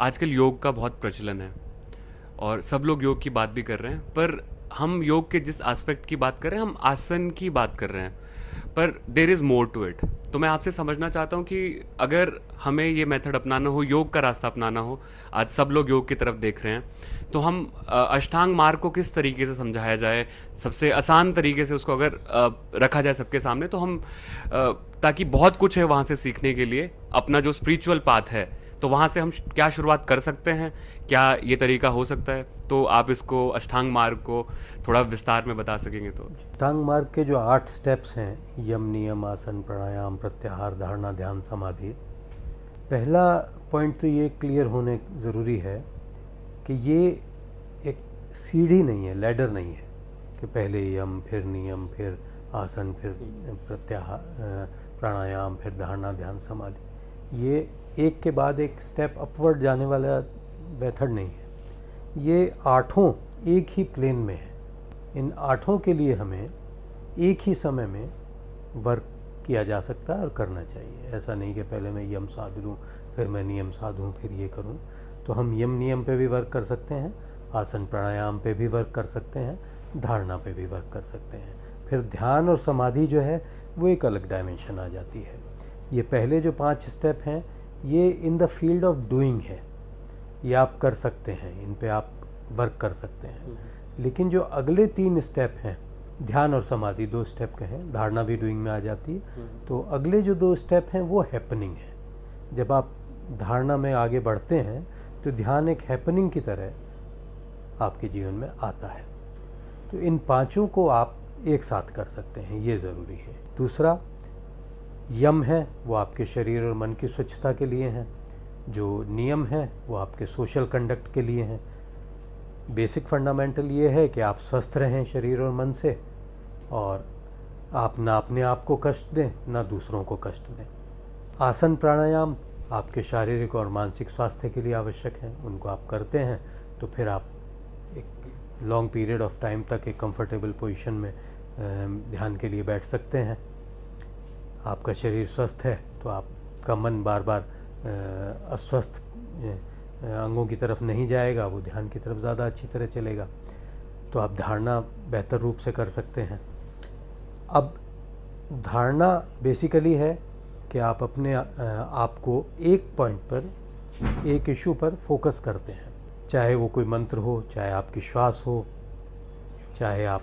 आजकल योग का बहुत प्रचलन है और सब लोग योग की बात भी कर रहे हैं, पर हम योग के जिस एस्पेक्ट की बात कर रहे हैं, हम आसन की बात कर रहे हैं, पर there is more to it. तो मैं आपसे समझना चाहता हूँ कि अगर हमें ये मेथड अपनाना हो, योग का रास्ता अपनाना हो, आज सब लोग योग की तरफ देख रहे हैं, तो हम अष्टांग मार्ग को किस तरीके से समझाया जाए, सबसे आसान तरीके से उसको अगर रखा जाए सबके सामने, तो हम ताकि बहुत कुछ है वहाँ से सीखने के लिए, अपना जो स्पिरिचुअल पाथ है, तो वहाँ से हम क्या शुरुआत कर सकते हैं, क्या ये तरीका हो सकता है? तो आप इसको अष्टांग मार्ग को थोड़ा विस्तार में बता सकेंगे तो। अष्टांग मार्ग के जो 8 स्टेप्स हैं, यम, नियम, आसन, प्राणायाम, प्रत्याहार, धारणा, ध्यान, समाधि। पहला पॉइंट तो ये क्लियर होने ज़रूरी है कि ये एक सीढ़ी नहीं है, लैडर नहीं है कि पहले यम, फिर नियम, फिर आसन, फिर प्रत्याहार, प्राणायाम, फिर धारणा, ध्यान, समाधि। ये एक के बाद एक स्टेप अपवर्ड जाने वाला मेथड नहीं है। ये आठों एक ही प्लेन में है। इन आठों के लिए हमें एक ही समय में वर्क किया जा सकता है और करना चाहिए। ऐसा नहीं कि पहले मैं यम साध लूँ, फिर मैं नियम साधूँ, फिर ये करूँ। तो हम यम नियम पे भी वर्क कर सकते हैं, आसन प्राणायाम पे भी वर्क कर सकते हैं, धारणा पे भी वर्क कर सकते हैं। फिर ध्यान और समाधि जो है वो एक अलग डायमेंशन आ जाती है। ये पहले जो 5 स्टेप हैं ये in the field of doing है, ये आप कर सकते हैं, इन पे आप वर्क कर सकते हैं। लेकिन जो अगले 3 स्टेप हैं, ध्यान और समाधि 2 स्टेप के हैं, धारणा भी डूइंग में आ जाती है, तो अगले जो 2 स्टेप हैं वो हैपनिंग है। जब आप धारणा में आगे बढ़ते हैं तो ध्यान एक हैपनिंग की तरह आपके जीवन में आता है। तो इन पांचों को आप एक साथ कर सकते हैं, ये ज़रूरी है। दूसरा यम है, वो आपके शरीर और मन की स्वच्छता के लिए हैं। जो नियम है वो आपके सोशल कंडक्ट के लिए हैं। बेसिक फंडामेंटल ये है कि आप स्वस्थ रहें शरीर और मन से, और आप ना अपने आप को कष्ट दें ना दूसरों को कष्ट दें। आसन प्राणायाम आपके शारीरिक और मानसिक स्वास्थ्य के लिए आवश्यक हैं, उनको आप करते हैं तो फिर आप एक लॉन्ग पीरियड ऑफ टाइम तक एक कंफर्टेबल पोजीशन में ध्यान के लिए बैठ सकते हैं। आपका शरीर स्वस्थ है तो आपका मन बार बार अस्वस्थ अंगों की तरफ नहीं जाएगा, वो ध्यान की तरफ ज़्यादा अच्छी तरह चलेगा। तो आप धारणा बेहतर रूप से कर सकते हैं। अब धारणा बेसिकली है कि आप अपने आप को एक पॉइंट पर, एक इशू पर फोकस करते हैं, चाहे वो कोई मंत्र हो, चाहे आपकी श्वास हो, चाहे आप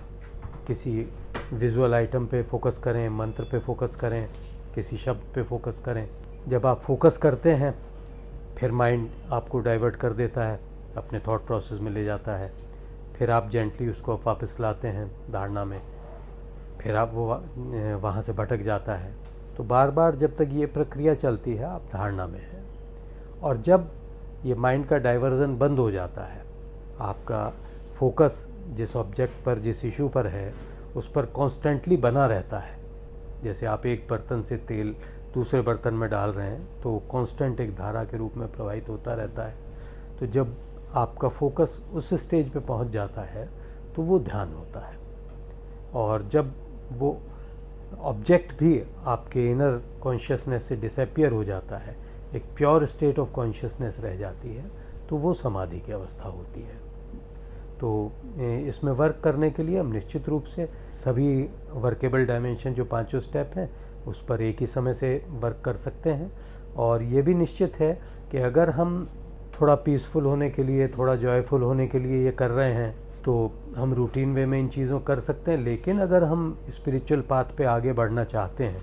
किसी विजुअल आइटम पे फोकस करें, मंत्र पे फोकस करें, किसी शब्द पे फोकस करें। जब आप फोकस करते हैं फिर माइंड आपको डाइवर्ट कर देता है, अपने थॉट प्रोसेस में ले जाता है, फिर आप जेंटली उसको वापस लाते हैं धारणा में, फिर आप वो वहाँ से भटक जाता है। तो बार बार जब तक ये प्रक्रिया चलती है आप धारणा में हैं, और जब ये माइंड का डाइवर्जन बंद हो जाता है, आपका फोकस जिस ऑब्जेक्ट पर, जिस इशू पर है उस पर कॉन्स्टेंटली बना रहता है। जैसे आप एक बर्तन से तेल दूसरे बर्तन में डाल रहे हैं तो कांस्टेंट एक धारा के रूप में प्रवाहित होता रहता है। तो जब आपका फोकस उस स्टेज पे पहुंच जाता है तो वो ध्यान होता है, और जब वो ऑब्जेक्ट भी आपके इनर कॉन्शियसनेस से डिसअपियर हो जाता है, एक प्योर स्टेट ऑफ कॉन्शियसनेस रह जाती है, तो वो समाधि की अवस्था होती है। तो इसमें वर्क करने के लिए हम निश्चित रूप से सभी वर्केबल डायमेंशन जो 5 स्टेप हैं उस पर एक ही समय से वर्क कर सकते हैं। और ये भी निश्चित है कि अगर हम थोड़ा पीसफुल होने के लिए, थोड़ा जॉयफुल होने के लिए ये कर रहे हैं तो हम रूटीन वे में इन चीज़ों कर सकते हैं। लेकिन अगर हम स्पिरिचुअल पाथ पे आगे बढ़ना चाहते हैं,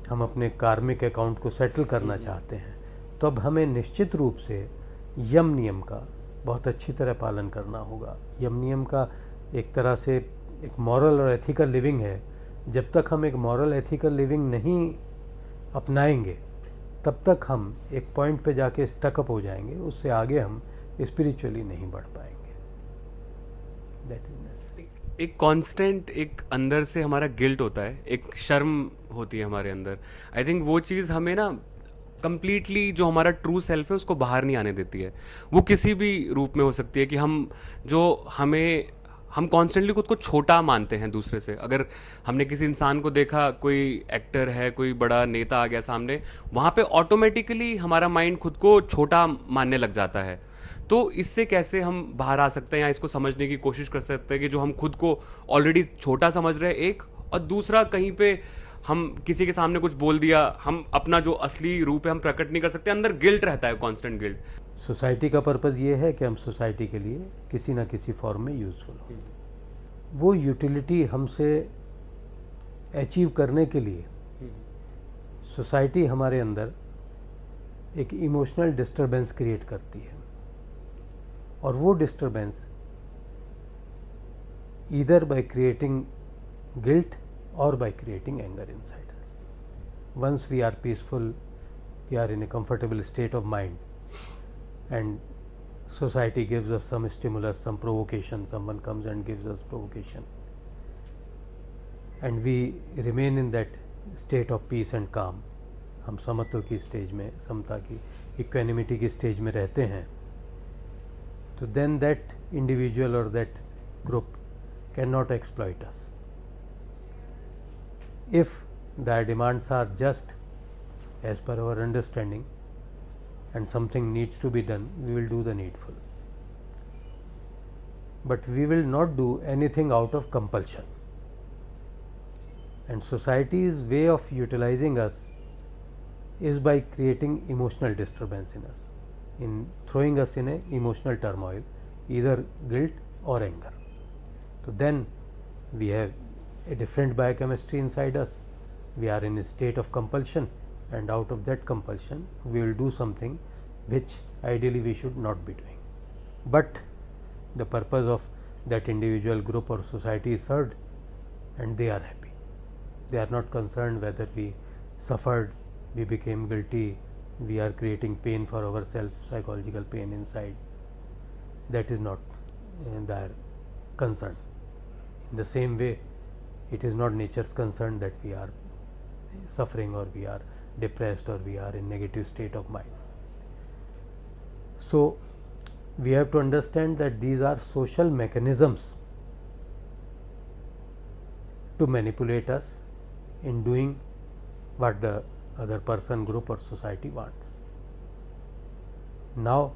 हम अपने कार्मिक अकाउंट को सेटल करना चाहते हैं, तो अब हमें निश्चित रूप से यम नियम का बहुत अच्छी तरह पालन करना होगा। यम नियम का एक तरह से एक मॉरल और एथिकल लिविंग है। जब तक हम एक मॉरल एथिकल लिविंग नहीं अपनाएंगे तब तक हम एक पॉइंट पे जाके स्टकअप हो जाएंगे, उससे आगे हम स्पिरिचुअली नहीं बढ़ पाएंगे। That is necessary. एक कांस्टेंट एक अंदर से हमारा गिल्ट होता है, एक शर्म होती है हमारे अंदर। आई थिंक वो चीज़ हमें ना कंप्लीटली जो हमारा ट्रू सेल्फ है उसको बाहर नहीं आने देती है। वो किसी भी रूप में हो सकती है कि हम जो हमें हम कॉन्स्टेंटली खुद को छोटा मानते हैं दूसरे से। अगर हमने किसी इंसान को देखा, कोई एक्टर है, कोई बड़ा नेता आ गया सामने, वहाँ पे ऑटोमेटिकली हमारा माइंड खुद को छोटा मानने लग जाता है। तो इससे कैसे हम बाहर आ सकते हैं या इसको समझने की कोशिश कर सकते हैं कि जो हम खुद को ऑलरेडी छोटा समझ रहे हैं एक, और दूसरा कहीं पे हम किसी के सामने कुछ बोल दिया, हम अपना जो असली रूप है हम प्रकट नहीं कर सकते, अंदर गिल्ट रहता है, कांस्टेंट गिल्ट। सोसाइटी का पर्पज़ ये है कि हम सोसाइटी के लिए किसी ना किसी फॉर्म में यूज़फुल हो। वो यूटिलिटी हमसे अचीव करने के लिए सोसाइटी हमारे अंदर एक इमोशनल डिस्टरबेंस क्रिएट करती है, और वो disturbance either by creating guilt or by creating anger inside us. Once we are peaceful, we are in a comfortable state of mind, and society gives us some stimulus, some provocation, someone comes and gives us provocation, and we remain in that state of peace and calm. हम समत्व की stage में, समता की, equanimity की stage में रहते हैं, तो then that individual or that group cannot exploit us. If their demands are just as per our understanding and something needs to be done, we will do the needful. But we will not do anything out of compulsion. And society's way of utilizing us is by creating emotional disturbance in us, in throwing us in an emotional turmoil, either guilt or anger. So then we have a different biochemistry inside us. We are in a state of compulsion, and out of that compulsion we will do something which ideally we should not be doing. But the purpose of that individual, group or society is served, and they are happy. They are not concerned whether we suffered, we became guilty, we are creating pain for ourselves, psychological pain inside. That is not their concern. In the same way, it is not nature's concern that we are suffering or we are depressed or we are in negative state of mind. So we have to understand that these are social mechanisms to manipulate us in doing what the other person, group or society wants. Now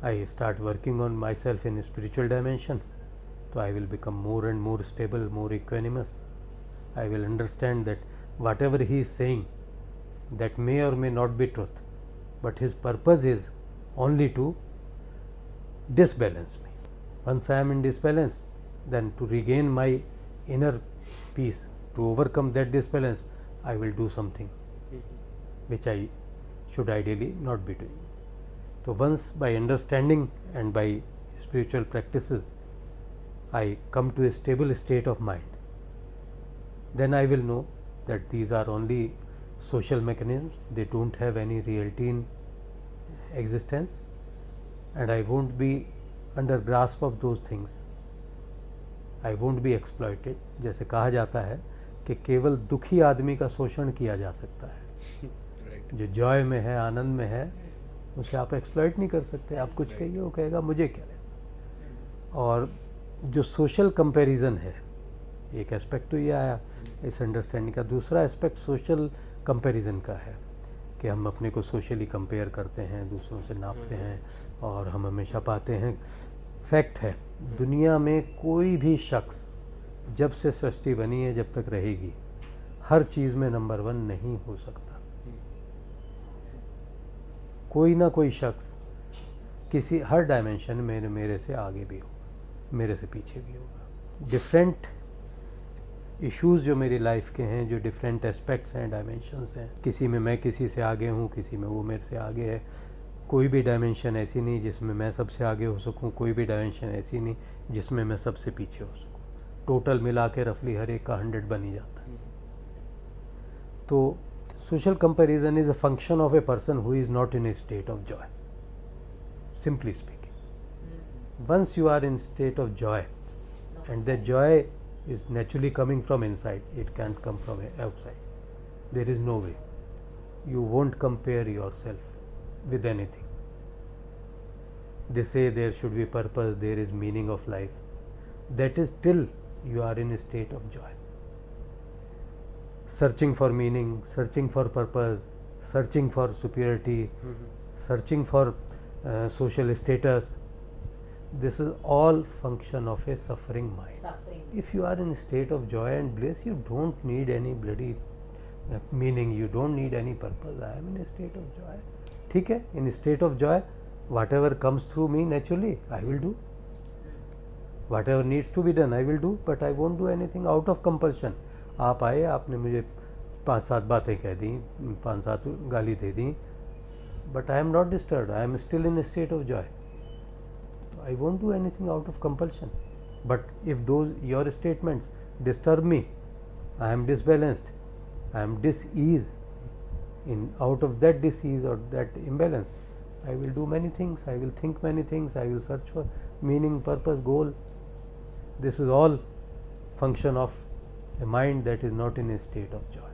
I start working on myself in a spiritual dimension, so I will become more and more stable, more equanimous. I will understand that whatever he is saying, that may or may not be truth, but his purpose is only to disbalance me. Once I am in disbalance, then to regain my inner peace, to overcome that disbalance, I will do something which I should ideally not be doing. So once by understanding and by spiritual practices I come to a stable state of mind, then I will know that these are only social mechanisms, they don't have any reality in existence, and I won't be under grasp of those things. I won't be exploited. जैसे कहा जाता है कि केवल दुखी आदमी का शोषण किया जा सकता है, जो जॉय में है, आनंद में है, उसे आप एक्सप्लॉइट नहीं कर सकते. आप कुछ कहिए, वो कहेगा मुझे क्या लेना. और जो सोशल कंपैरिजन है, एक एस्पेक्ट तो ये आया इस अंडरस्टैंडिंग का. दूसरा एस्पेक्ट सोशल कंपैरिजन का है कि हम अपने को सोशली कंपेयर करते हैं, दूसरों से नापते हैं, और हम हमेशा पाते हैं. फैक्ट है, दुनिया में कोई भी शख्स जब से सृष्टि बनी है, जब तक रहेगी, हर चीज़ में नंबर 1 नहीं हो सकता. कोई ना कोई शख्स किसी हर डायमेंशन में मेरे से आगे भी होगा, मेरे से पीछे भी होगा. डिफरेंट इश्यूज़ जो मेरी लाइफ के हैं, जो डिफरेंट एस्पेक्ट्स हैं, डायमेंशंस हैं, किसी में मैं किसी से आगे हूँ, किसी में वो मेरे से आगे है. कोई भी डायमेंशन ऐसी नहीं जिसमें मैं सबसे आगे हो सकूँ, कोई भी डायमेंशन ऐसी नहीं जिसमें मैं सबसे पीछे हो सकूँ. टोटल मिला के रफली हर एक का 100 बन ही जाता है. तो social comparison is a function of a person who is not in a state of joy, simply speaking. Once you are in state of joy, and that joy is naturally coming from inside, it can't come from outside. There is no way. You won't compare yourself with anything. they say there should be purpose, there is meaning of life. That is till you are in a state of joy. Searching for meaning, searching for purpose, searching for superiority, searching for social status, this is all function of a suffering mind. Suffering. If you are in a state of joy and bliss, you don't need any bloody meaning, you don't need any purpose. I am in a state of joy. ठीक है, in a state of joy, whatever comes through me naturally, I will do. Whatever needs to be done, I will do, but I won't do anything out of compulsion. आप आए, आपने मुझे 5-7 बातें कह दी, 5-7 गाली दे दी, but I am not disturbed. I am still in a state of joy. I won't do anything out of compulsion. But if those your statements disturb me, I am disbalanced, I am dis-ease. In out of that dis-ease or that imbalance, I will do many things. I will think many things. I will search for meaning, purpose, goal. This is all function of a mind that is not in a state of joy.